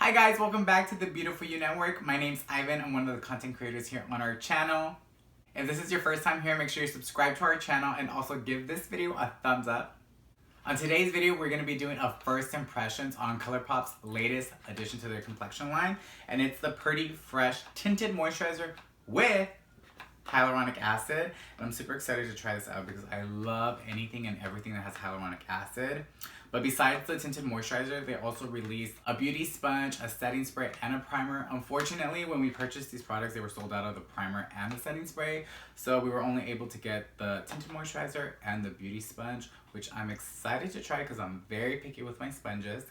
Hi guys, welcome back to the Beautiful You Network. My name's Ivan. I'm one of the content creators here on our channel. If this is your first time here, make sure you subscribe to our channel and also give this video a thumbs up. On today's video, we're going to be doing a first impressions on ColourPop's latest addition to their complexion line, and it's the Pretty Fresh Tinted Moisturizer with hyaluronic acid. And I'm super excited to try this out because I love anything and everything that has hyaluronic acid. But besides the tinted moisturizer, they also released a beauty sponge, a setting spray, and a primer. Unfortunately, when we purchased these products, they were sold out of the primer and the setting spray. So we were only able to get the tinted moisturizer and the beauty sponge, which I'm excited to try because I'm very picky with my sponges.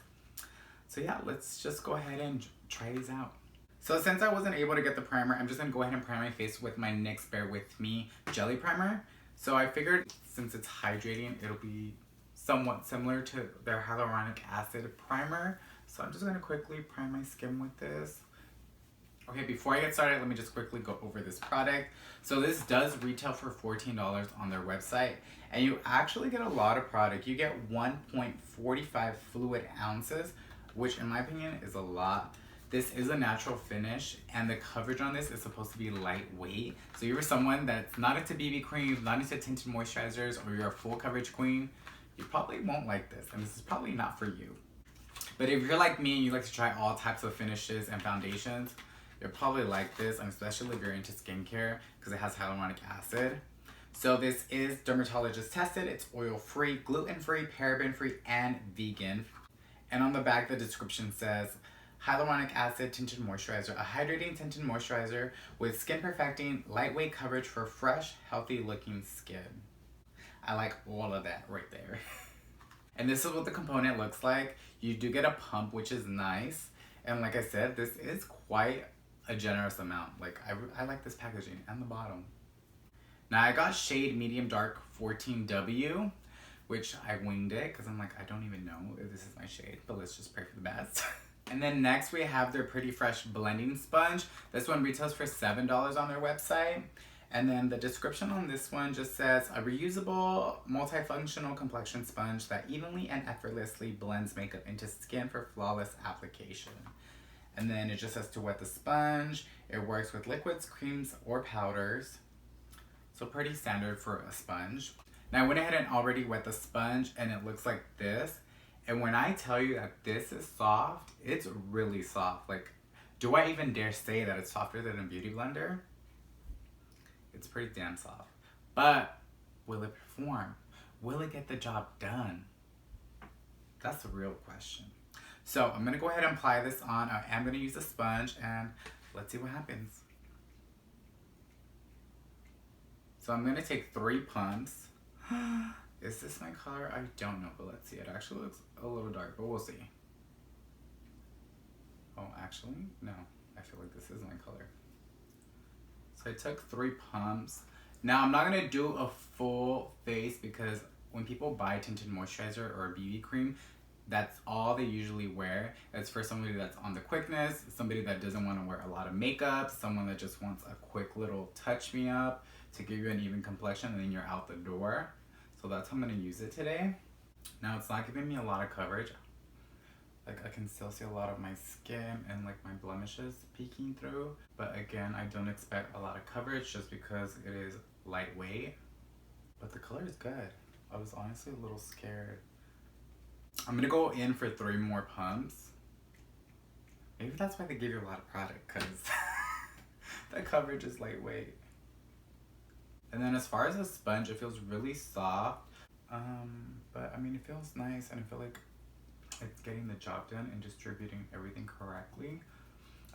So yeah, let's just go ahead and try these out. So since I wasn't able to get the primer, I'm just gonna go ahead and prime my face with my NYX Bear With Me Jelly Primer. So I figured since it's hydrating, it'll be somewhat similar to their hyaluronic acid primer. So I'm just gonna quickly prime my skin with this. Okay, before I get started, let me just quickly go over this product. So this does retail for $14 on their website, and you actually get a lot of product. You get 1.45 fluid ounces, which in my opinion is a lot. This is a natural finish, and the coverage on this is supposed to be lightweight. So you're someone that's not into BB creams, not into tinted moisturizers, or you're a full coverage queen, you probably won't like this, and this is probably not for you. But if you're like me and you like to try all types of finishes and foundations, you'll probably like this, and especially if you're into skincare, because it has hyaluronic acid. So this is dermatologist tested, it's oil-free, gluten-free, paraben-free, and vegan. And on the back, the description says, hyaluronic acid tinted moisturizer, a hydrating tinted moisturizer with skin perfecting, lightweight coverage for fresh, healthy looking skin. I like all of that right there. And this is what the component looks like. You do get a pump, which is nice. And like I said, this is quite a generous amount. Like I like this packaging and the bottom. Now I got shade medium dark 14W, which I winged it because I'm like, I don't even know if this is my shade, but let's just pray for the best. And then next we have their Pretty Fresh blending sponge. This one retails for $7 on their website. And then the description on this one just says, a reusable, multifunctional complexion sponge that evenly and effortlessly blends makeup into skin for flawless application. And then it just says to wet the sponge. It works with liquids, creams, or powders. So pretty standard for a sponge. Now I went ahead and already wet the sponge, and it looks like this. And when I tell you that this is soft, it's really soft. Like, do I even dare say that it's softer than a beauty blender? It's pretty damn soft. But will it perform? Will it get the job done? That's the real question. So I'm gonna go ahead and apply this on. I am gonna use a sponge, and let's see what happens. So I'm gonna take 3 pumps. Is this my color? I don't know, but let's see. It actually looks a little dark, but we'll see. Oh, actually, no. I feel like this is my color. So I took 3 pumps. Now I'm not gonna do a full face because when people buy tinted moisturizer or a BB cream, that's all they usually wear. It's for somebody that's on the quickness, somebody that doesn't want to wear a lot of makeup, someone that just wants a quick little touch me up to give you an even complexion, and then you're out the door. So that's how I'm gonna use it today. Now it's not giving me a lot of coverage. Like I can still see a lot of my skin and like my blemishes peeking through. But again, I don't expect a lot of coverage just because it is lightweight. But the color is good. I was honestly a little scared. I'm gonna go in for 3 more pumps. Maybe that's why they give you a lot of product, because the coverage is lightweight. And then as far as the sponge, it feels really soft. But I mean, it feels nice, and I feel like it's getting the job done and distributing everything correctly.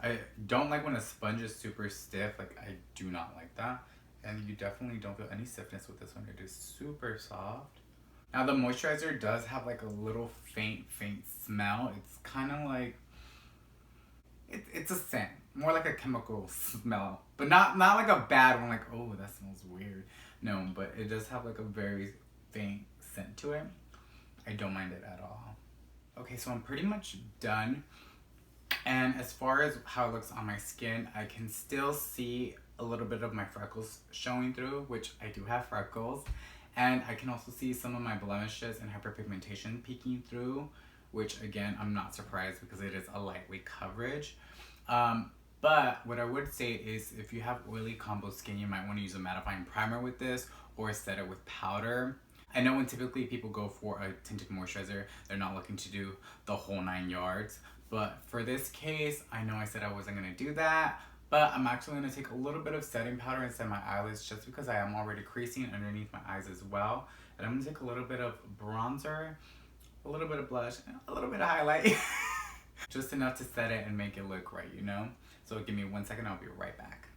I don't like when a sponge is super stiff. Like, I do not like that. And you definitely don't feel any stiffness with this one. It is super soft. Now the moisturizer does have like a little faint smell. It's kind of like, it's a scent. More like a chemical smell. But not like a bad one, like, oh, that smells weird. No, but it does have like a very faint scent to it. I don't mind it at all. Okay, so I'm pretty much done. And as far as how it looks on my skin, I can still see a little bit of my freckles showing through, which I do have freckles. And I can also see some of my blemishes and hyperpigmentation peeking through, which again, I'm not surprised because it is a lightweight coverage. But what I would say is if you have oily combo skin, you might want to use a mattifying primer with this or set it with powder. I know when typically people go for a tinted moisturizer, they're not looking to do the whole 9 yards. But for this case, I know I said I wasn't going to do that, but I'm actually going to take a little bit of setting powder and set my eyelids just because I am already creasing underneath my eyes as well. And I'm going to take a little bit of bronzer, a little bit of blush, and a little bit of highlight. Just enough to set it and make it look right, you know? So give me 1 second, I'll be right back.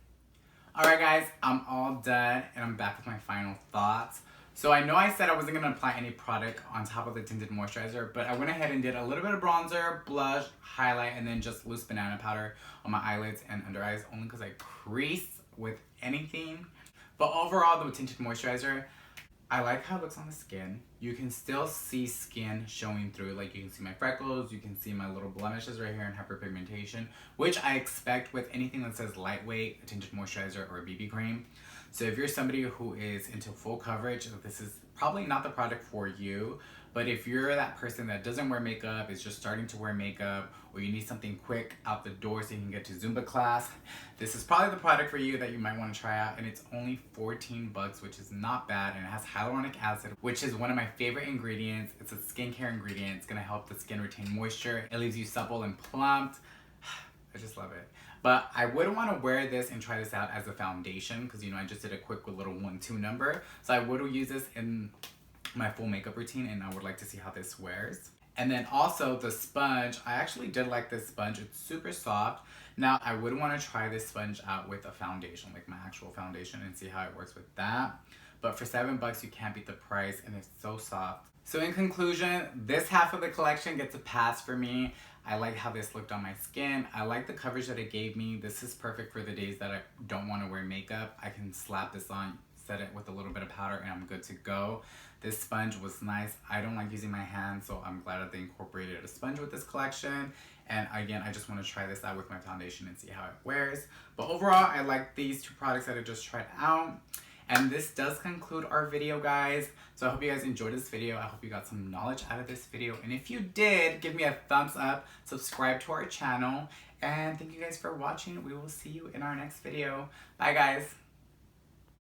Alright guys, I'm all done and I'm back with my final thoughts. So I know I said I wasn't going to apply any product on top of the tinted moisturizer, but I went ahead and did a little bit of bronzer, blush, highlight, and then just loose banana powder on my eyelids and under eyes, only because I crease with anything. But overall, the tinted moisturizer, I like how it looks on the skin. You can still see skin showing through, like you can see my freckles, you can see my little blemishes right here and hyperpigmentation, which I expect with anything that says lightweight, a tinted moisturizer, or a BB cream. So if you're somebody who is into full coverage, this is probably not the product for you. But if you're that person that doesn't wear makeup, is just starting to wear makeup, or you need something quick out the door so you can get to Zumba class, this is probably the product for you that you might want to try out. And it's only 14 bucks, which is not bad. And it has hyaluronic acid, which is one of my favorite ingredients. It's a skincare ingredient. It's going to help the skin retain moisture. It leaves you supple and plumped. I just love it. But I would want to wear this and try this out as a foundation because, you know, I just did a quick little 1-2 number. So I would use this in my full makeup routine and I would like to see how this wears. And then also the sponge, I actually did like this sponge. It's super soft. Now I would want to try this sponge out with a foundation, like my actual foundation, and see how it works with that. But for 7 bucks, you can't beat the price and it's so soft. So in conclusion, this half of the collection gets a pass for me. I like how this looked on my skin. I like the coverage that it gave me. This is perfect for the days that I don't want to wear makeup. I can slap this on, set it with a little bit of powder, and I'm good to go. This sponge was nice. I don't like using my hands, so I'm glad that they incorporated a sponge with this collection. And again, I just want to try this out with my foundation and see how it wears. But overall, I like these 2 products that I just tried out. And this does conclude our video, guys. So I hope you guys enjoyed this video. I hope you got some knowledge out of this video. And if you did, give me a thumbs up, subscribe to our channel, and thank you guys for watching. We will see you in our next video. Bye, guys.